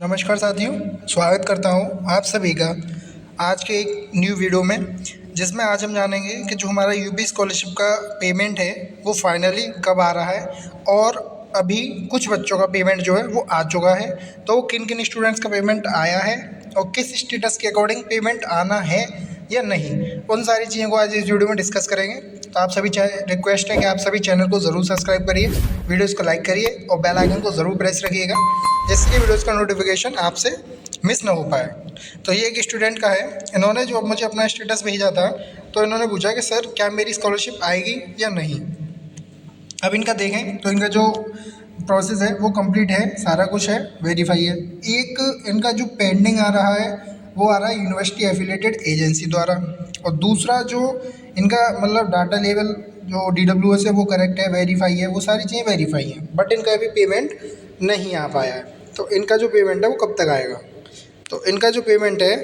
नमस्कार साथियों, स्वागत करता हूं आप सभी का आज के एक न्यू वीडियो में, जिसमें आज हम जानेंगे कि जो हमारा यूपी स्कॉलरशिप का पेमेंट है वो फाइनली कब आ रहा है। और अभी कुछ बच्चों का पेमेंट जो है वो आ चुका है, तो किन किन स्टूडेंट्स का पेमेंट आया है और किस स्टेटस के अकॉर्डिंग पेमेंट आना है या नहीं, उन सारी चीज़ों को आज इस वीडियो में डिस्कस करेंगे। तो आप सभी रिक्वेस्ट है कि आप सभी चैनल को ज़रूर सब्सक्राइब करिए, वीडियोज़ को लाइक करिए और बेल आइकन को ज़रूर प्रेस रखिएगा, जिससे वीडियोज़ का नोटिफिकेशन आपसे मिस ना हो पाए। तो ये एक स्टूडेंट का है, इन्होंने जो अब मुझे अपना स्टेटस भेजा था, तो इन्होंने पूछा कि सर क्या मेरी स्कॉलरशिप आएगी या नहीं। अब इनका देखें तो इनका जो प्रोसेस है वो कंप्लीट है, सारा कुछ है, वेरीफाई है। एक इनका जो पेंडिंग आ रहा है वो आ रहा है यूनिवर्सिटी एफिलेटेड एजेंसी द्वारा, और दूसरा जो इनका मतलब डाटा लेवल जो DWS है वो करेक्ट है, वेरीफाई है, वो सारी चीज़ें वेरीफाई हैं, बट इनका अभी पेमेंट नहीं आ पाया है। तो इनका जो पेमेंट है वो कब तक आएगा, तो इनका जो पेमेंट है,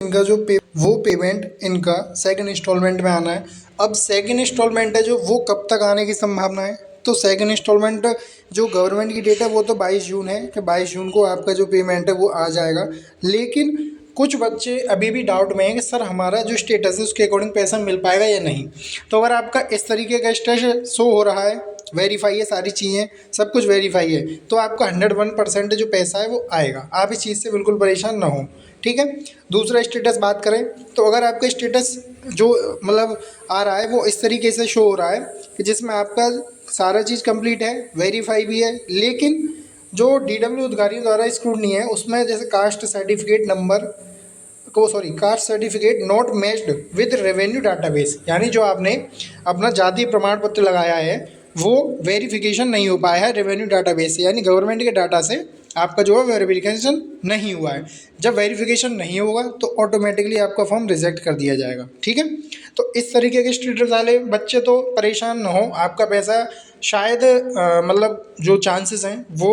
इनका जो वो पेमेंट इनका सेकंड इंस्टॉलमेंट में आना है। अब सेकंड इंस्टॉलमेंट है जो वो कब तक आने की संभावना है, तो सेकंड इंस्टॉलमेंट जो गवर्नमेंट की डेट है वो तो 22 जून है कि 22 जून को आपका जो पेमेंट है वो आ जाएगा। लेकिन कुछ बच्चे अभी भी डाउट में हैं कि सर हमारा जो स्टेटस है उसके अकॉर्डिंग पैसा मिल पाएगा या नहीं। तो अगर आपका इस तरीके का स्टेटस शो हो रहा है, वेरीफाई है, सारी चीज़ें सब कुछ वेरीफाई है, तो आपका 101% जो पैसा है वो आएगा। आप इस चीज़ से बिल्कुल परेशान ना हो, ठीक है। दूसरा स्टेटस बात करें तो अगर आपका स्टेटस जो मतलब आ रहा है वो इस तरीके से शो हो रहा है कि जिसमें आपका सारा चीज़ कंप्लीट है, वेरीफाई भी है, लेकिन जो DW अधिकारियों द्वारा स्क्रूटनी है उसमें जैसे कास्ट सर्टिफिकेट नंबर को caste certificate not matched with revenue database, यानी जो आपने अपना जाति प्रमाण पत्र लगाया है वो वेरिफिकेशन नहीं हो पाया है रेवेन्यू डाटाबेस से, यानी गवर्नमेंट के डाटा से आपका जो है वेरिफिकेशन नहीं हुआ है। जब वेरिफिकेशन नहीं होगा तो ऑटोमेटिकली आपका फॉर्म रिजेक्ट कर दिया जाएगा, ठीक है। तो इस तरीके के स्टेटस वाले बच्चे तो परेशान ना हो, आपका पैसा शायद मतलब जो चांसेस हैं वो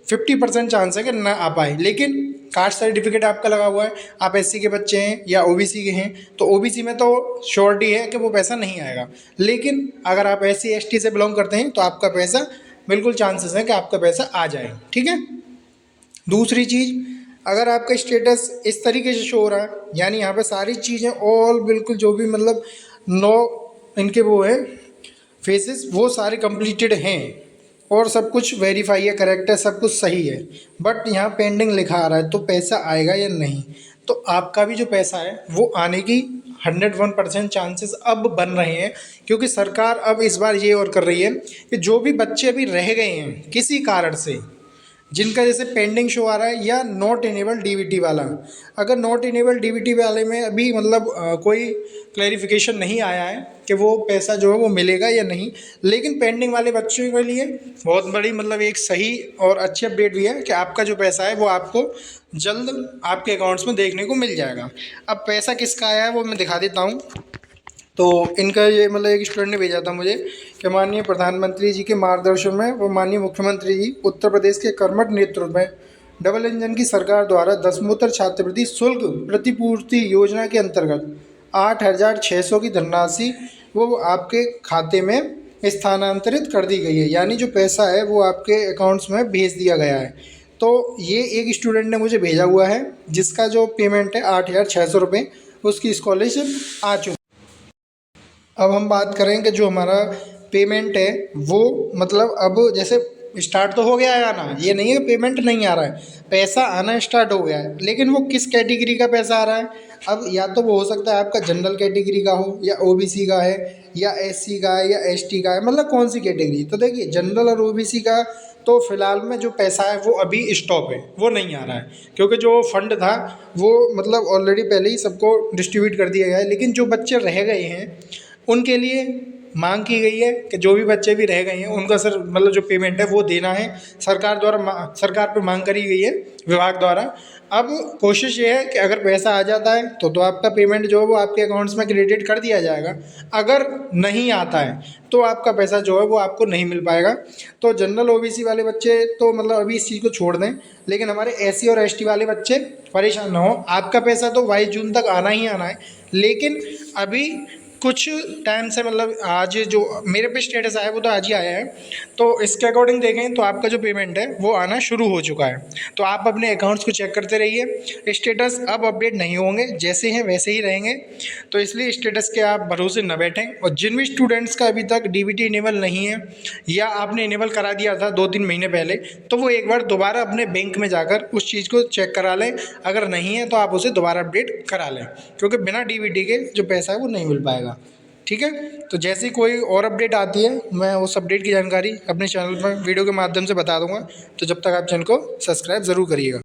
50% चांस है कि ना आ पाए। लेकिन कास्ट सर्टिफिकेट आपका लगा हुआ है, आप SC के बच्चे हैं या OBC के हैं, तो OBC में तो श्योरिटी है कि वो पैसा नहीं आएगा। लेकिन अगर आप SC ST से बिलोंग करते हैं तो आपका पैसा बिल्कुल चांसेस है कि आपका पैसा आ जाए, ठीक है। दूसरी चीज़, अगर आपका स्टेटस इस तरीके से शो हो रहा है, यानी यहाँ पे सारी चीज़ें ऑल बिल्कुल जो भी मतलब 9 इनके वो है फेसेस वो सारे कंप्लीटेड हैं और सब कुछ वेरीफाई है, करेक्ट है, सब कुछ सही है, बट यहाँ पेंडिंग लिखा आ रहा है, तो पैसा आएगा या नहीं। तो आपका भी जो पैसा है वो आने की 101% चांसेस अब बन रहे हैं, क्योंकि सरकार अब इस बार ये और कर रही है कि जो भी बच्चे अभी रह गए हैं किसी कारण से, जिनका जैसे पेंडिंग शो आ रहा है या नॉट इनेबल DBT वाला, अगर नॉट इनेबल DBT वाले में अभी मतलब कोई क्लैरिफिकेशन नहीं आया है कि वो पैसा जो है वो मिलेगा या नहीं, लेकिन पेंडिंग वाले बच्चों के लिए बहुत बड़ी मतलब एक सही और अच्छी अपडेट भी है कि आपका जो पैसा है वो आपको जल्द आपके अकाउंट्स में देखने को मिल जाएगा। अब पैसा किसका आया है वो मैं दिखा देता हूँ। तो इनका ये मतलब एक स्टूडेंट ने भेजा था मुझे कि माननीय प्रधानमंत्री जी के मार्गदर्शन में वो माननीय मुख्यमंत्री जी उत्तर प्रदेश के कर्मठ नेतृत्व में डबल इंजन की सरकार द्वारा दसमोत्तर छात्रवृत्ति शुल्क प्रतिपूर्ति योजना के अंतर्गत 8,600 की धनराशि वो आपके खाते में स्थानांतरित कर दी गई है, यानी जो पैसा है वो आपके अकाउंट्स में भेज दिया गया है। तो ये एक स्टूडेंट ने मुझे भेजा हुआ है जिसका जो पेमेंट है 8,600 रुपये, उसकी स्कॉलरशिप आ चुकी। अब हम बात करें कि जो हमारा पेमेंट है वो मतलब अब जैसे स्टार्ट तो हो गया है आना, ये नहीं है कि पेमेंट नहीं आ रहा है, पैसा आना स्टार्ट हो गया है, लेकिन वो किस कैटेगरी का पैसा आ रहा है। अब या तो वो हो सकता है आपका जनरल कैटेगरी का हो या OBC का है या SC का है या ST का है, मतलब कौन सी कैटेगरी। तो देखिए जनरल और OBC का तो फिलहाल में जो पैसा है वो अभी स्टॉप है, वो नहीं आ रहा है, क्योंकि जो फंड था वो मतलब ऑलरेडी पहले ही सबको डिस्ट्रीब्यूट कर दिया गया है। लेकिन जो बच्चे रह गए हैं उनके लिए मांग की गई है कि जो भी बच्चे भी रह गए हैं उनका सर मतलब जो पेमेंट है वो देना है, सरकार द्वारा सरकार पे मांग करी गई है विभाग द्वारा। अब कोशिश ये है कि अगर पैसा आ जाता है तो आपका पेमेंट जो है वो आपके अकाउंट्स में क्रेडिट कर दिया जाएगा, अगर नहीं आता है तो आपका पैसा जो है वो आपको नहीं मिल पाएगा। तो जनरल OBC वाले बच्चे तो मतलब अभी इस चीज़ को छोड़ दें, लेकिन हमारे SC और ST वाले बच्चे परेशान ना हो, आपका पैसा तो 22 जून तक आना ही आना है। लेकिन अभी कुछ टाइम से मतलब आज जो मेरे पे स्टेटस आया वो तो आज ही आया है, तो इसके अकॉर्डिंग देखें तो आपका जो पेमेंट है वो आना शुरू हो चुका है। तो आप अपने अकाउंट्स को चेक करते रहिए, स्टेटस अब अपडेट नहीं होंगे, जैसे हैं वैसे ही रहेंगे। तो इसलिए स्टेटस के आप भरोसे न बैठें। और जिन भी स्टूडेंट्स का अभी तक डीबीटी इनेबल नहीं है या आपने इनेबल करा दिया था 2-3 महीने पहले, तो वो एक बार दोबारा अपने बैंक में जाकर उस चीज़ को चेक करा लें। अगर नहीं है तो आप उसे दोबारा अपडेट करा लें, क्योंकि बिना डीबीटी के जो पैसा है वो नहीं मिल पाएगा। ठीक है, तो जैसे ही कोई और अपडेट आती है मैं उस अपडेट की जानकारी अपने चैनल पर वीडियो के माध्यम से बता दूंगा। तो जब तक आप चैनल को सब्सक्राइब ज़रूर करिएगा।